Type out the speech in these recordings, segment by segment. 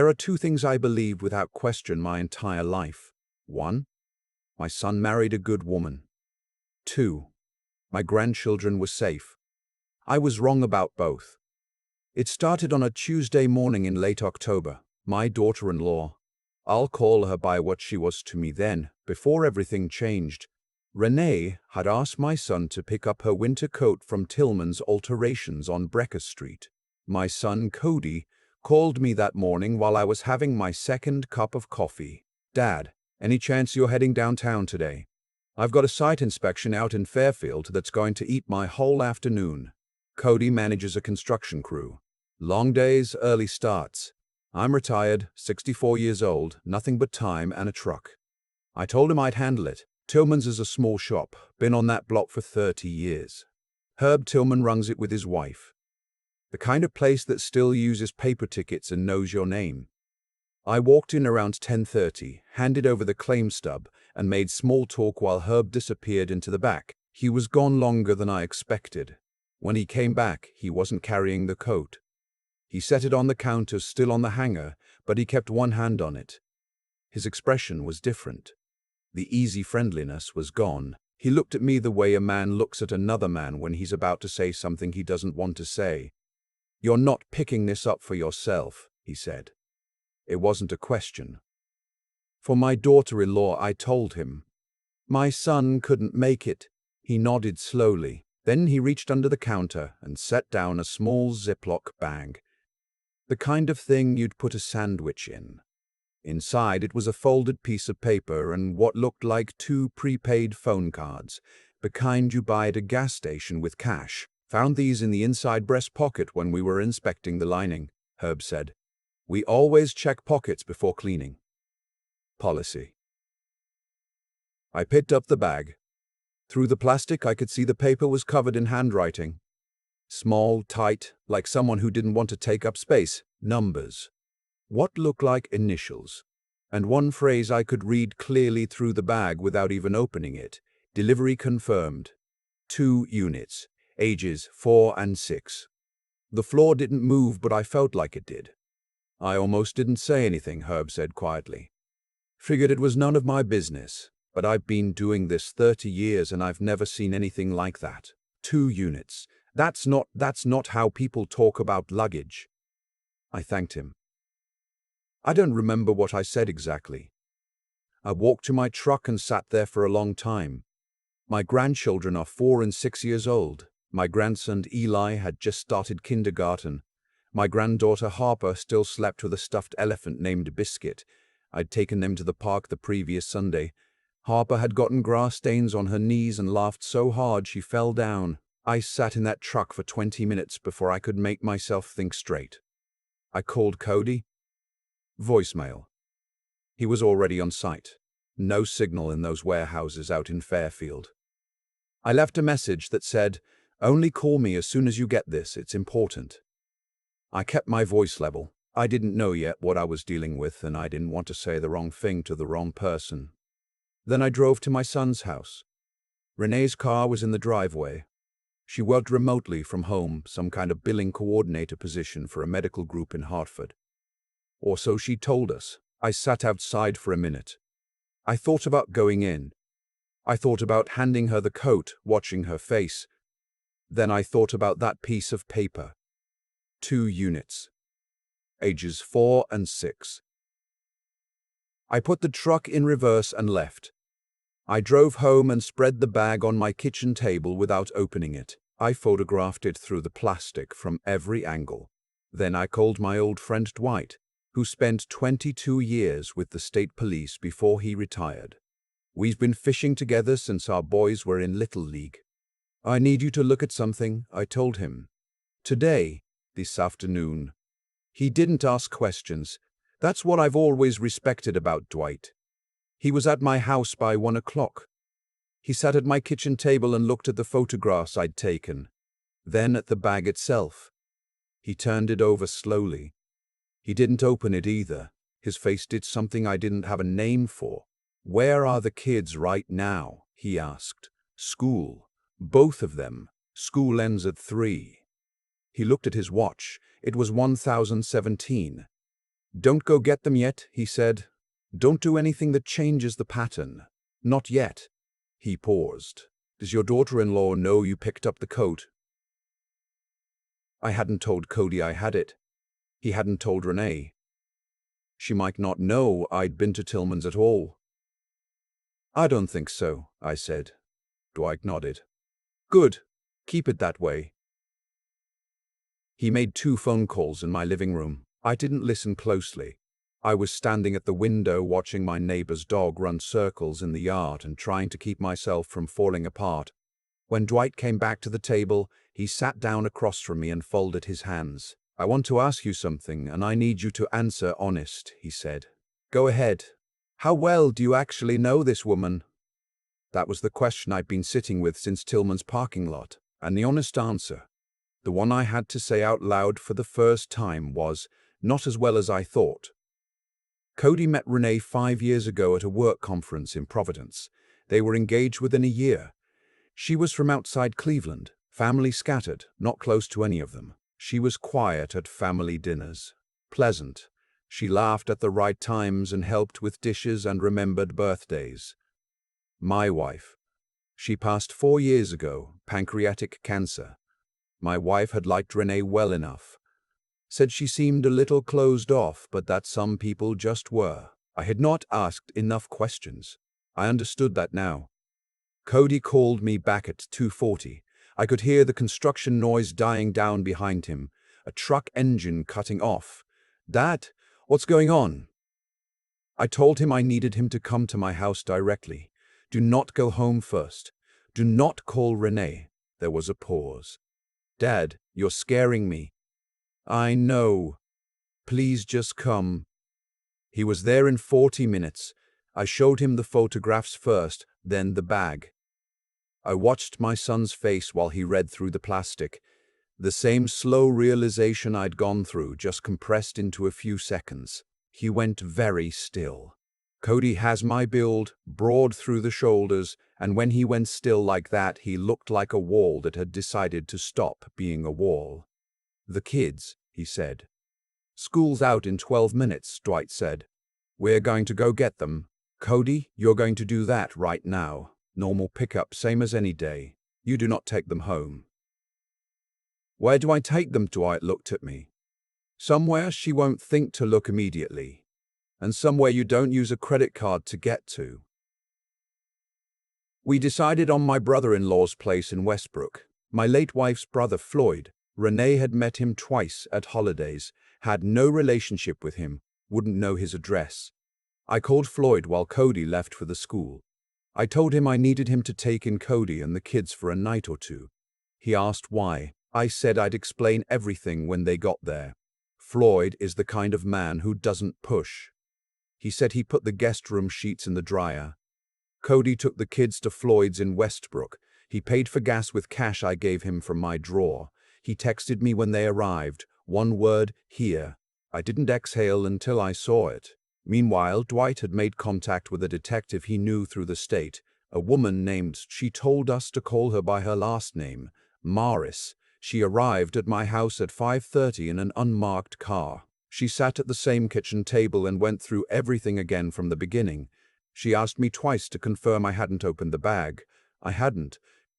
There are two things I believed without question my entire life. 1. My son married a good woman. 2. My grandchildren were safe. I was wrong about both. It started on a Tuesday morning in late October. My daughter-in-law, I'll call her by what she was to me then, before everything changed, Renee, had asked my son to pick up her winter coat from Tillman's Alterations on Brecker Street. My son, Cody, called me that morning while I was having my second cup of coffee. "Dad, any chance you're heading downtown today? I've got a site inspection out in Fairfield that's going to eat my whole afternoon." Cody manages a construction crew. Long days, early starts. I'm retired, 64 years old, nothing but time and a truck. I told him I'd handle it. Tillman's is a small shop, been on that block for 30 years. Herb Tillman runs it with his wife. The kind of place that still uses paper tickets and knows your name. I walked in around 10:30, handed over the claim stub, and made small talk while Herb disappeared into the back. He was gone longer than I expected. When he came back, he wasn't carrying the coat. He set it on the counter, still on the hanger, but he kept one hand on it. His expression was different. The easy friendliness was gone. He looked at me the way a man looks at another man when he's about to say something he doesn't want to say. "You're not picking this up for yourself," he said. It wasn't a question. "For my daughter-in-law," I told him. "My son couldn't make it." He nodded slowly. Then he reached under the counter and set down a small Ziploc bag. The kind of thing you'd put a sandwich in. Inside it was a folded piece of paper and what looked like 2 prepaid phone cards, the kind you buy at a gas station with cash. "Found these in the inside breast pocket when we were inspecting the lining," Herb said. "We always check pockets before cleaning. Policy." I picked up the bag. Through the plastic I could see the paper was covered in handwriting. Small, tight, like someone who didn't want to take up space. Numbers. What looked like initials. And one phrase I could read clearly through the bag without even opening it. "Delivery confirmed. 2 units. Ages 4 and 6. The floor didn't move, but I felt like it did. "I almost didn't say anything," Herb said quietly. "Figured it was none of my business, but I've been doing this 30 years and I've never seen anything like that. 2 units. That's not how people talk about luggage." I thanked him. I don't remember what I said exactly. I walked to my truck and sat there for a long time. My grandchildren are 4 and 6 years old. My grandson Eli had just started kindergarten. My granddaughter Harper still slept with a stuffed elephant named Biscuit. I'd taken them to the park the previous Sunday. Harper had gotten grass stains on her knees and laughed so hard she fell down. I sat in that truck for 20 minutes before I could make myself think straight. I called Cody. Voicemail. He was already on site. No signal in those warehouses out in Fairfield. I left a message that said, "Only call me as soon as you get this, it's important." I kept my voice level. I didn't know yet what I was dealing with, and I didn't want to say the wrong thing to the wrong person. Then I drove to my son's house. Renee's car was in the driveway. She worked remotely from home, some kind of billing coordinator position for a medical group in Hartford. Or so she told us. I sat outside for a minute. I thought about going in. I thought about handing her the coat, watching her face. Then I thought about that piece of paper. 2 units. Ages 4 and 6. I put the truck in reverse and left. I drove home and spread the bag on my kitchen table without opening it. I photographed it through the plastic from every angle. Then I called my old friend Dwight, who spent 22 years with the state police before he retired. We've been fishing together since our boys were in Little League. "I need you to look at something," I told him. "Today, this afternoon." He didn't ask questions. That's what I've always respected about Dwight. He was at my house by 1 o'clock. He sat at my kitchen table and looked at the photographs I'd taken, then at the bag itself. He turned it over slowly. He didn't open it either. His face did something I didn't have a name for. "Where are the kids right now?" he asked. "School. Both of them. School ends at 3. He looked at his watch. It was 1017. "Don't go get them yet," he said. "Don't do anything that changes the pattern. Not yet." He paused. "Does your daughter-in-law know you picked up the coat?" I hadn't told Cody I had it. He hadn't told Renee. She might not know I'd been to Tillman's at all. "I don't think so," I said. Dwight nodded. "Good. Keep it that way." He made 2 phone calls in my living room. I didn't listen closely. I was standing at the window watching my neighbor's dog run circles in the yard and trying to keep myself from falling apart. When Dwight came back to the table, he sat down across from me and folded his hands. "I want to ask you something, and I need you to answer honest," he said. "Go ahead. How well do you actually know this woman?" That was the question I'd been sitting with since Tillman's parking lot, and the honest answer, the one I had to say out loud for the first time, was, "Not as well as I thought." Cody met Renee 5 years ago at a work conference in Providence. They were engaged within a year. She was from outside Cleveland, family scattered, not close to any of them. She was quiet at family dinners, pleasant. She laughed at the right times and helped with dishes and remembered birthdays. My wife. She passed 4 years ago, pancreatic cancer. My wife had liked Renee well enough. Said she seemed a little closed off, but that some people just were. I had not asked enough questions. I understood that now. Cody called me back at 2:40. I could hear the construction noise dying down behind him, a truck engine cutting off. "Dad, what's going on?" I told him I needed him to come to my house directly. Do not go home first. Do not call Renee. There was a pause. "Dad, you're scaring me." "I know. Please just come." He was there in 40 minutes. I showed him the photographs first, then the bag. I watched my son's face while he read through the plastic. The same slow realization I'd gone through, just compressed into a few seconds. He went very still. Cody has my build, broad through the shoulders, and when he went still like that, he looked like a wall that had decided to stop being a wall. "The kids," he said. "School's out in 12 minutes, Dwight said. "We're going to go get them. Cody, you're going to do that right now. Normal pickup, same as any day. You do not take them home." "Where do I take them?" Dwight looked at me. "Somewhere she won't think to look immediately. And somewhere you don't use a credit card to get to." We decided on my brother-in-law's place in Westbrook. My late wife's brother, Floyd. Renee had met him twice at holidays, had no relationship with him, wouldn't know his address. I called Floyd while Cody left for the school. I told him I needed him to take in Cody and the kids for a night or two. He asked why. I said I'd explain everything when they got there. Floyd is the kind of man who doesn't push. He said he put the guest room sheets in the dryer. Cody took the kids to Floyd's in Westbrook. He paid for gas with cash I gave him from my drawer. He texted me when they arrived. One word, "Here." I didn't exhale until I saw it. Meanwhile, Dwight had made contact with a detective he knew through the state, a woman named, she told us to call her by her last name, Morris. She arrived at my house at 5:30 in an unmarked car. She sat at the same kitchen table and went through everything again from the beginning. She asked me twice to confirm I hadn't opened the bag. I hadn't.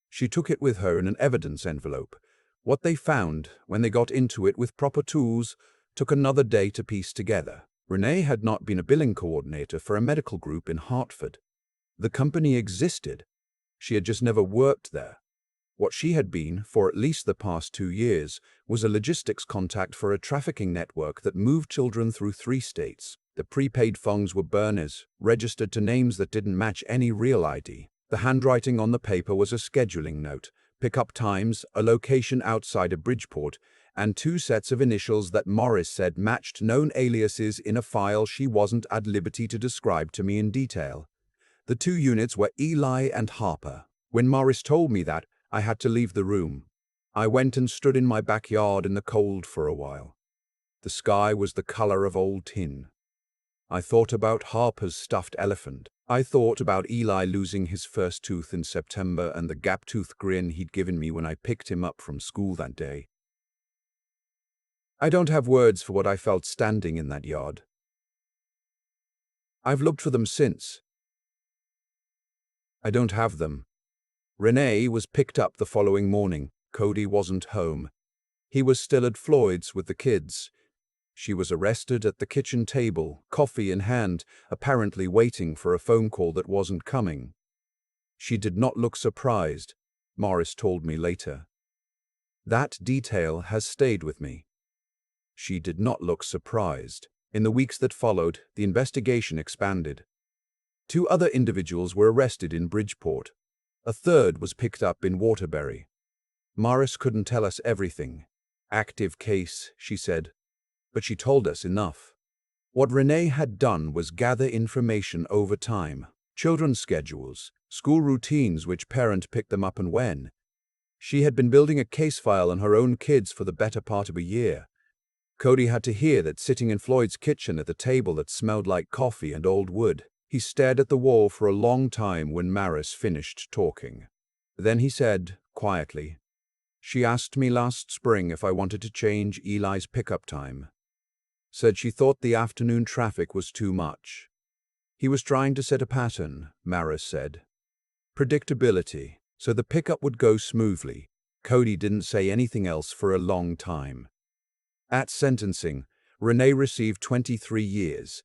She took it with her in an evidence envelope. What they found, when they got into it with proper tools, took another day to piece together. Renee had not been a billing coordinator for a medical group in Hartford. The company existed. She had just never worked there. What she had been, for at least the past 2 years, was a logistics contact for a trafficking network that moved children through 3 states. The prepaid phones were burners, registered to names that didn't match any real ID. The handwriting on the paper was a scheduling note, pickup times, a location outside of Bridgeport, and 2 sets of initials that Morris said matched known aliases in a file she wasn't at liberty to describe to me in detail. The 2 units were Eli and Harper. When Morris told me that, I had to leave the room. I went and stood in my backyard in the cold for a while. The sky was the color of old tin. I thought about Harper's stuffed elephant. I thought about Eli losing his first tooth in September and the gap-toothed grin he'd given me when I picked him up from school that day. I don't have words for what I felt standing in that yard. I've looked for them since. I don't have them. Renee was picked up the following morning. Cody wasn't home. He was still at Floyd's with the kids. She was arrested at the kitchen table, coffee in hand, apparently waiting for a phone call that wasn't coming. She did not look surprised, Morris told me later. That detail has stayed with me. She did not look surprised. In the weeks that followed, the investigation expanded. 2 other individuals were arrested in Bridgeport. A third was picked up in Waterbury. Morris couldn't tell us everything. Active case, she said, but she told us enough. What Renee had done was gather information over time, children's schedules, school routines, which parent picked them up and when. She had been building a case file on her own kids for the better part of a year. Cody had to hear that sitting in Floyd's kitchen at the table that smelled like coffee and old wood. He stared at the wall for a long time when Morris finished talking. Then he said, quietly, "She asked me last spring if I wanted to change Eli's pickup time. Said she thought the afternoon traffic was too much. He was trying to set a pattern," Morris said. "Predictability, so the pickup would go smoothly." Cody didn't say anything else for a long time. At sentencing, Renee received 23 years.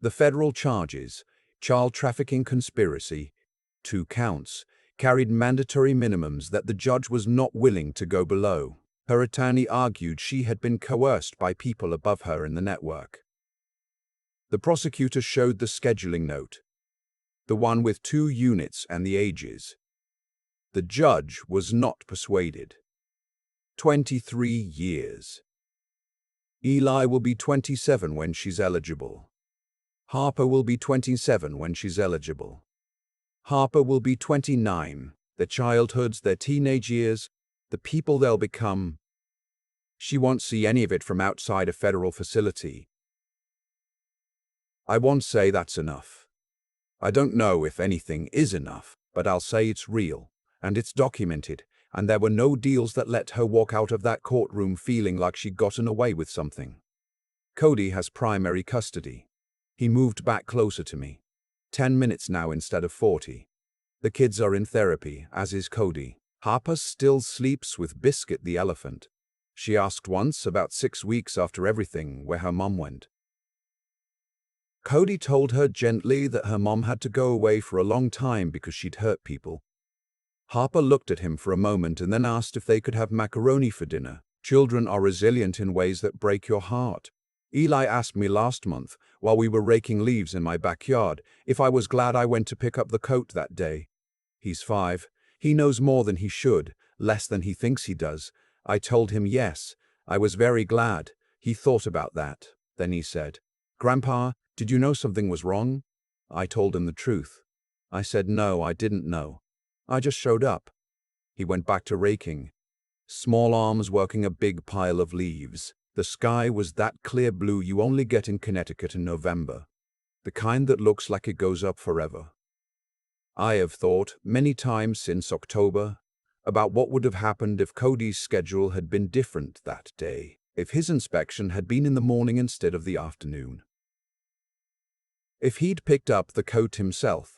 The federal charges, child trafficking conspiracy, 2 counts, carried mandatory minimums that the judge was not willing to go below. Her attorney argued she had been coerced by people above her in the network. The prosecutor showed the scheduling note, the one with 2 units and the ages. The judge was not persuaded. 23 years. Eli will be 27 when she's eligible. Harper will be 27 when she's eligible. Harper will be 29, their childhoods, their teenage years, the people they'll become. She won't see any of it from outside a federal facility. I won't say that's enough. I don't know if anything is enough, but I'll say it's real, and it's documented, and there were no deals that let her walk out of that courtroom feeling like she'd gotten away with something. Cody has primary custody. He moved back closer to me. 10 minutes now instead of 40. The kids are in therapy, as is Cody. Harper still sleeps with Biscuit the elephant. She asked once, about 6 weeks after everything, where her mom went. Cody told her gently that her mom had to go away for a long time because she'd hurt people. Harper looked at him for a moment and then asked if they could have macaroni for dinner. Children are resilient in ways that break your heart. Eli asked me last month, while we were raking leaves in my backyard, if I was glad I went to pick up the coat that day. He's 5. He knows more than he should, less than he thinks he does. I told him yes, I was very glad. He thought about that. Then he said, "Grandpa, did you know something was wrong?" I told him the truth. I said no, I didn't know. I just showed up. He went back to raking. Small arms working a big pile of leaves. The sky was that clear blue you only get in Connecticut in November. The kind that looks like it goes up forever. I have thought, many times since October, about what would have happened if Cody's schedule had been different that day, if his inspection had been in the morning instead of the afternoon. If he'd picked up the coat himself,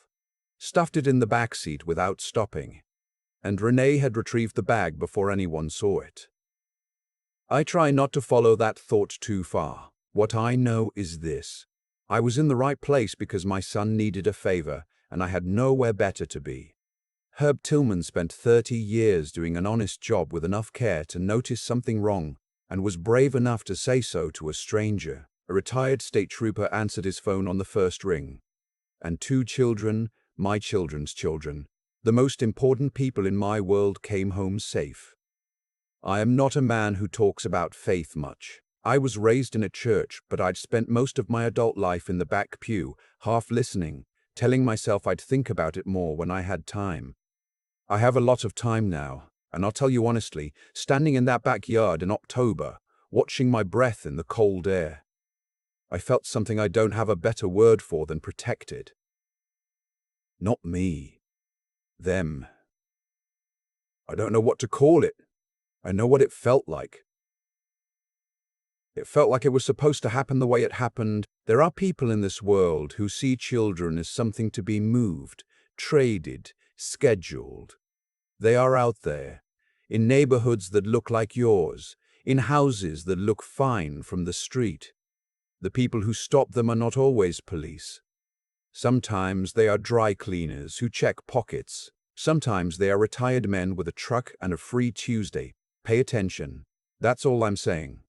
stuffed it in the back seat without stopping, and Renee had retrieved the bag before anyone saw it. I try not to follow that thought too far. What I know is this. I was in the right place because my son needed a favor, and I had nowhere better to be. Herb Tillman spent 30 years doing an honest job with enough care to notice something wrong, and was brave enough to say so to a stranger. A retired state trooper answered his phone on the first ring. And 2 children, my children's children, the most important people in my world, came home safe. I am not a man who talks about faith much. I was raised in a church, but I'd spent most of my adult life in the back pew, half listening, telling myself I'd think about it more when I had time. I have a lot of time now, and I'll tell you honestly, standing in that backyard in October, watching my breath in the cold air, I felt something I don't have a better word for than protected. Not me. Them. I don't know what to call it. I know what it felt like. It felt like it was supposed to happen the way it happened. There are people in this world who see children as something to be moved, traded, scheduled. They are out there, in neighborhoods that look like yours, in houses that look fine from the street. The people who stop them are not always police. Sometimes they are dry cleaners who check pockets. Sometimes they are retired men with a truck and a free Tuesday. Pay attention. That's all I'm saying.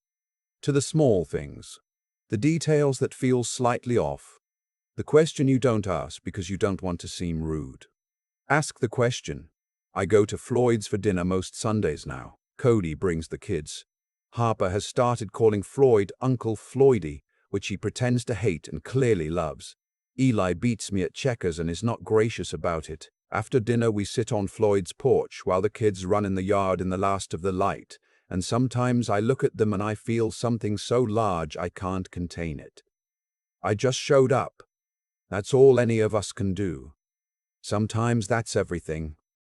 To the small things, the details that feel slightly off, the question you don't ask because you don't want to seem rude. Ask the question. I go to Floyd's for dinner most Sundays now. Cody brings the kids. Harper has started calling Floyd Uncle Floydy, which he pretends to hate and clearly loves. Eli beats me at checkers and is not gracious about it. After dinner we sit on Floyd's porch while the kids run in the yard in the last of the light, and sometimes I look at them and I feel something so large I can't contain it. I just showed up. That's all any of us can do. Sometimes that's everything.